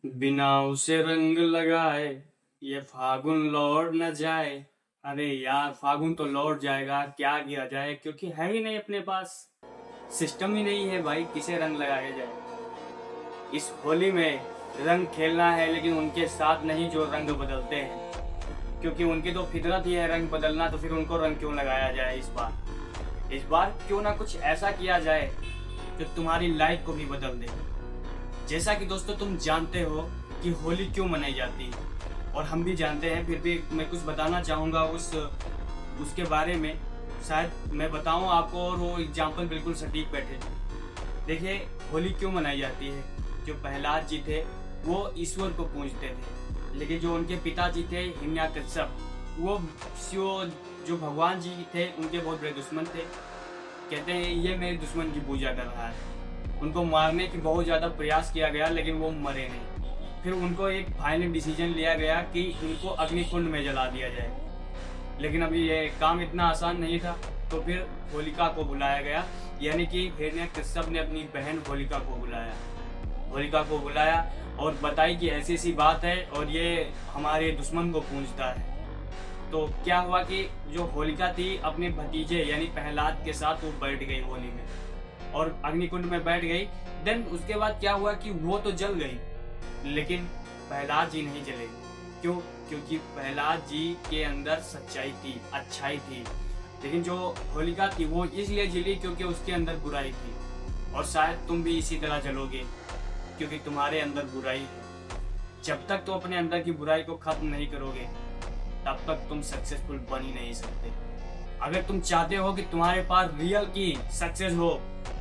बिना उसे रंग लगाए ये फागुन लौट न जाए। अरे यार, फागुन तो लौट जाएगा, क्या किया जाए, क्योंकि है ही नहीं अपने पास, सिस्टम ही नहीं है भाई, किसे रंग लगाया जाए। इस होली में रंग खेलना है, लेकिन उनके साथ नहीं जो रंग बदलते हैं, क्योंकि उनकी तो फितरत ही है रंग बदलना। तो फिर उनको रंग क्यों लगाया जाए। इस बार क्यों ना कुछ ऐसा किया जाए जो तुम्हारी लाइफ को भी बदल दे। जैसा कि दोस्तों तुम जानते हो कि होली क्यों मनाई जाती है, और हम भी जानते हैं, फिर भी मैं कुछ बताना चाहूँगा उसके बारे में। शायद मैं बताऊँ आपको और वो एग्जाम्पल बिल्कुल सटीक बैठे। देखिए, होली क्यों मनाई जाती है। जो प्रहलाद जी थे वो ईश्वर को पूजते थे, लेकिन जो उनके पिताजी थे हिरण्यकश्यप, वो शिव जो भगवान जी थे उनके बहुत बड़े दुश्मन थे। कहते हैं ये मेरे दुश्मन की पूजा कर रहा है। उनको मारने की बहुत ज़्यादा प्रयास किया गया, लेकिन वो मरे नहीं। फिर उनको एक फाइनल डिसीजन लिया गया कि उनको अग्निकुंड में जला दिया जाए, लेकिन अभी ये काम इतना आसान नहीं था। तो फिर होलिका को बुलाया गया, यानी कि हिरण्यकश्यप ने अपनी बहन होलिका को बुलाया और बताई कि ऐसी ऐसी बात है और ये हमारे दुश्मन को पूजता है। तो क्या हुआ कि जो होलिका थी अपने भतीजे यानी प्रहलाद के साथ वो बैठ गई होली में और अग्निकुंड में बैठ गई। देन उसके बाद क्या हुआ कि वो तो जल गई, लेकिन प्रहलाद जी नहीं जले। क्यों? क्योंकि प्रहलाद जी के अंदर सच्चाई थी, अच्छाई थी। लेकिन जो होलिका थी वो इसलिए जली क्योंकि उसके अंदर बुराई थी। और शायद तुम भी इसी तरह जलोगे, क्योंकि तुम्हारे अंदर बुराई है। जब तक तुम अपने अंदर की बुराई को खत्म नहीं करोगे, तब तक तुम सक्सेसफुल बन ही नहीं सकते। अगर तुम चाहते हो कि तुम्हारे पास रियल की सक्सेस हो,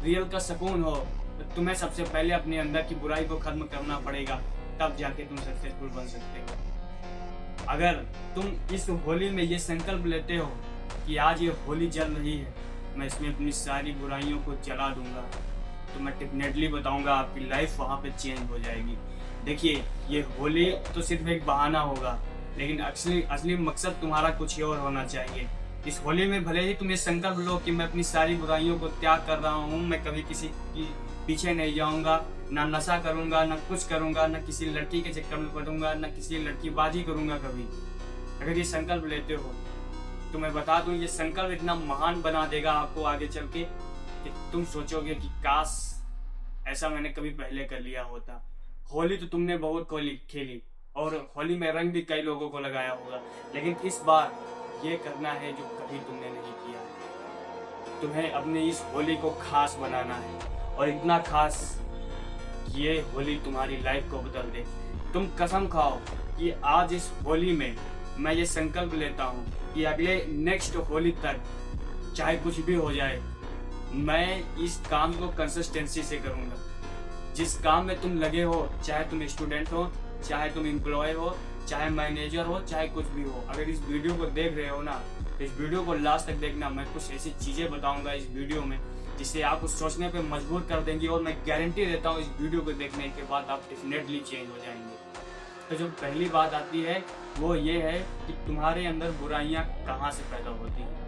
रियल का सुकून हो, तो तुम्हें सबसे पहले अपने अंदर की बुराई को खत्म करना पड़ेगा, तब जाके तुम सक्सेसफुल बन सकते हो। अगर तुम इस होली में ये संकल्प लेते हो कि आज ये होली जल रही है, मैं इसमें अपनी सारी बुराइयों को जला दूंगा, तो मैं डेफिनेटली बताऊंगा आपकी लाइफ वहाँ पे चेंज हो जाएगी। देखिए, ये होली तो सिर्फ एक बहाना होगा, लेकिन असली मकसद तुम्हारा कुछ ही और होना चाहिए। इस होली में भले ही तुम ये संकल्प लो कि मैं अपनी सारी बुराइयों को त्याग कर रहा हूँ, मैं कभी किसी की पीछे नहीं जाऊंगा, ना नशा करूंगा, ना कुछ करूंगा, ना किसी लड़की के चक्कर में पड़ूंगा, ना किसी लड़की बाजी करूंगा कभी। अगर ये संकल्प लेते हो तो मैं बता दूं, ये संकल्प इतना महान बना देगा आपको आगे चल के कि तुम सोचोगे कि काश ऐसा मैंने कभी पहले कर लिया होता। होली तो तुमने बहुत खेली और होली में रंग भी कई लोगों को लगाया होगा, लेकिन इस बार ये करना है जो कभी तुमने नहीं किया। तुम्हें अपनी इस होली को खास बनाना है, और इतना खास कि ये होली तुम्हारी लाइफ को बदल दे। तुम कसम खाओ कि आज इस होली में मैं ये संकल्प लेता हूँ कि अगले नेक्स्ट होली तक चाहे कुछ भी हो जाए, मैं इस काम को कंसिस्टेंसी से करूँगा। जिस काम में तुम लगे हो, चाहे तुम स्टूडेंट हो, चाहे तुम एम्प्लॉय हो, चाहे मैनेजर हो, चाहे कुछ भी हो, अगर इस वीडियो को देख रहे हो ना, तो इस वीडियो को लास्ट तक देखना। मैं कुछ ऐसी चीज़ें बताऊंगा इस वीडियो में जिससे आपको सोचने पे मजबूर कर देंगी, और मैं गारंटी देता हूँ इस वीडियो को देखने के बाद आप डेफिनेटली चेंज हो जाएंगे। तो जो पहली बात आती है वो ये है कि तुम्हारे अंदर बुराइयाँ कहाँ से पैदा होती हैं।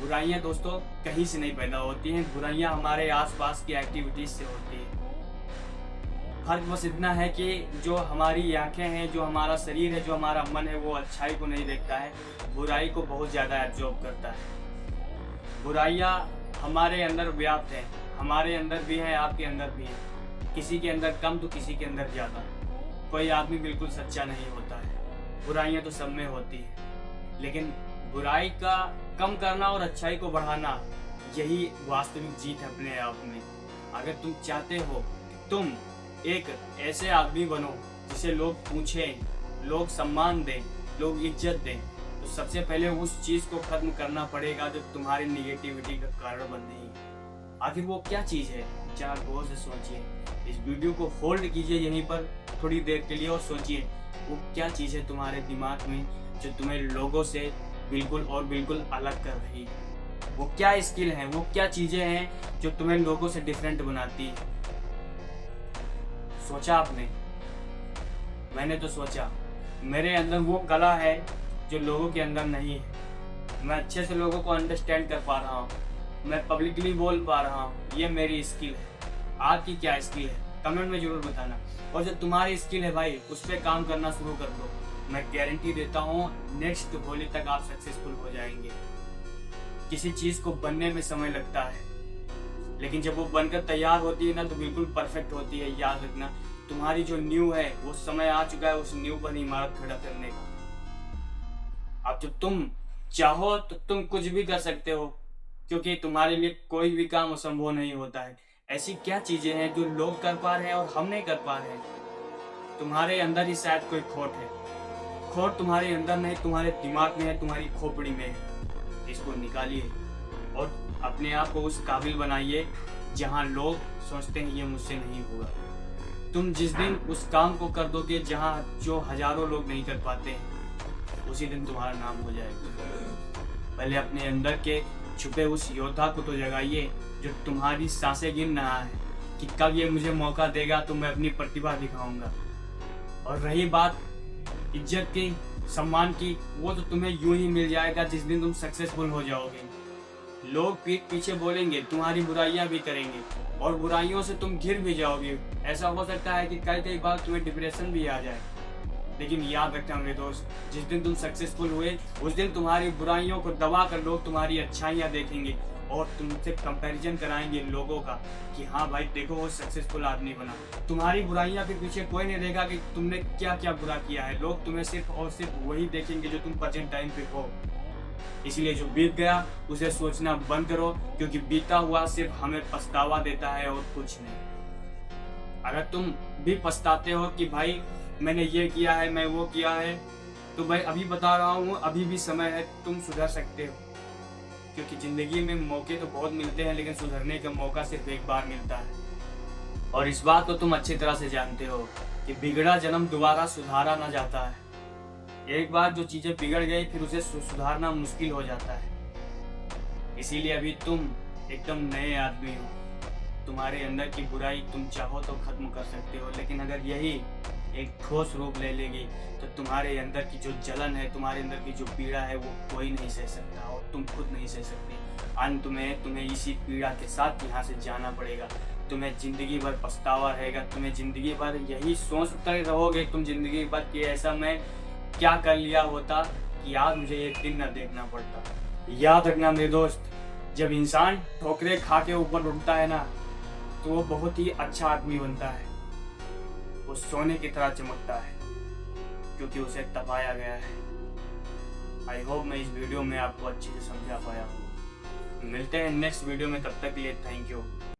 बुराइयाँ दोस्तों कहीं से नहीं पैदा होती हैं, बुराइयाँ हमारे आसपास की एक्टिविटीज से होती है। फर्क बस इतना है कि जो हमारी आंखें हैं, जो हमारा शरीर है, जो हमारा मन है, वो अच्छाई को नहीं देखता है, बुराई को बहुत ज़्यादा एब्जॉर्ब करता है। बुराइयाँ हमारे अंदर व्याप्त हैं, हमारे अंदर भी है, आपके अंदर भी है। किसी के अंदर कम तो किसी के अंदर ज़्यादा। कोई आदमी बिल्कुल सच्चा नहीं होता है, बुराइयाँ तो सब में होती है, लेकिन बुराई का कम करना और अच्छाई को बढ़ाना, यही वास्तविक जीत है अपने आप में। अगर तुम चाहते हो कि तुम एक ऐसे आदमी बनो जिसे लोग पूछें, लोग सम्मान दें, लोग इज्जत दें, तो सबसे पहले उस चीज़ को खत्म करना पड़ेगा जो तुम्हारी निगेटिविटी का कारण बन रही है। आखिर वो क्या चीज़ है, चार गौर से सोचिए। इस वीडियो को होल्ड कीजिए यहीं पर थोड़ी देर के लिए और सोचिए वो क्या चीज़ है तुम्हारे दिमाग में जो तुम्हें लोगों से बिल्कुल और बिल्कुल अलग कर रही है। वो क्या स्किल है, वो क्या चीज़ें हैं जो तुम्हें लोगों से डिफरेंट बनाती है। सोचा आपने? मैंने तो सोचा। मेरे अंदर वो कला है जो लोगों के अंदर नहीं है। मैं अच्छे से लोगों को अंडरस्टैंड कर पा रहा हूँ, मैं पब्लिकली बोल पा रहा हूँ, ये मेरी स्किल है। आपकी क्या स्किल है? कमेंट में जरूर बताना। और जो तुम्हारी स्किल है भाई, उस पर काम करना शुरू कर दो। मैं गारंटी देता हूँ नेक्स्ट होली तक आप सक्सेसफुल हो जाएंगे। किसी चीज को बनने में समय लगता है, लेकिन जब वो बनकर तैयार होती है ना तो बिल्कुल परफेक्ट होती है। याद रखना, तुम्हारी जो न्यू है वो समय आ चुका है उस न्यू पर इमारत खड़ा करने का। अब जब तुम चाहो तो तुम कुछ भी कर सकते हो, क्योंकि तुम्हारे लिए कोई भी काम असंभव नहीं होता है। ऐसी क्या चीजें हैं जो लोग कर पा रहे हैं और हम नहीं कर पा रहे हैं? तुम्हारे अंदर ही शायद कोई खोट है। खोट तुम्हारे अंदर नहीं, तुम्हारे दिमाग में है, तुम्हारी खोपड़ी में है। इसको निकालिए और अपने आप को उस काबिल बनाइए जहां लोग सोचते हैं ये मुझसे नहीं होगा। तुम जिस दिन उस काम को कर दोगे जहां जो हजारों लोग नहीं कर पाते हैं, उसी दिन तुम्हारा नाम हो जाएगा। पहले अपने अंदर के छुपे उस योद्धा को तो जगाइए जो तुम्हारी सांसें गिन रहा है कि कब ये मुझे मौका देगा तो मैं अपनी प्रतिभा दिखाऊंगा। और रही बात इज्जत की, सम्मान की, वो तो तुम्हें यूं ही मिल जाएगा जिस दिन तुम सक्सेसफुल हो जाओगे। लोग पीठ पीछे बोलेंगे, तुम्हारी बुराइयां भी करेंगे और बुराइयों से तुम घिर भी जाओगे। ऐसा हो सकता है कि कई बार तुम्हें डिप्रेशन भी आ जाए। लेकिन याद रखना मेरे दोस्त, जिस दिन तुम सक्सेसफुल हुए उस दिन तुम्हारी बुराइयों को दबा कर लोग तुम्हारी अच्छाइयां देखेंगे और तुमसे कंपैरिजन कराएंगे लोगों का कि हाँ भाई देखो वो सक्सेसफुल आदमी बना। तुम्हारी बुराइयां के पीछे कोई नहीं देखेगा कि तुमने क्या क्या बुरा किया है। लोग तुम्हें सिर्फ और सिर्फ वही देखेंगे जो तुम प्रेजेंट टाइम पे हो। इसलिए जो बीत गया उसे सोचना बंद करो, क्योंकि बीता हुआ सिर्फ हमें पछतावा देता है और कुछ नहीं। अगर तुम भी पछताते हो कि भाई मैंने ये किया है, मैं वो किया है, तो भाई अभी बता रहा हूँ, अभी भी समय है, तुम सुधर सकते हो। क्योंकि जिंदगी में मौके तो बहुत मिलते हैं, लेकिन सुधरने का मौका सिर्फ एक बार मिलता है। और इस बात को तुम अच्छी तरह से जानते हो कि बिगड़ा जन्म दोबारा सुधारा ना जाता है। एक बार जो चीजें बिगड़ गई फिर उसे सुधारना मुश्किल हो जाता है। इसीलिए अभी तुम एकदम नए आदमी हो। तुम्हारे अंदर की बुराई तुम चाहो तो खत्म कर सकते हो, लेकिन अगर यही एक ठोस रूप ले लेगी तो तुम्हारे अंदर की जो जलन है, तुम्हारे अंदर की जो पीड़ा है, वो कोई नहीं सह सकता और तुम खुद नहीं सह सकते। अंत में तुम्हें इसी पीड़ा के साथ यहाँ से जाना पड़ेगा। तुम्हें जिंदगी भर पछतावा रहेगा, तुम्हें जिंदगी भर यही सोचते रहोगे तुम जिंदगी भर कि ऐसा मैं क्या कर लिया होता कि आज मुझे ये दिन न देखना पड़ता। याद रखना मेरे दोस्त, जब इंसान ठोकरे खा के ऊपर उठता है ना तो वो बहुत ही अच्छा आदमी बनता है। वो सोने की तरह चमकता है क्योंकि उसे तपाया गया है। आई होप मैं इस वीडियो में आपको अच्छे से समझा पाया हूँ। मिलते हैं नेक्स्ट वीडियो में, तब तक के लिए थैंक यू।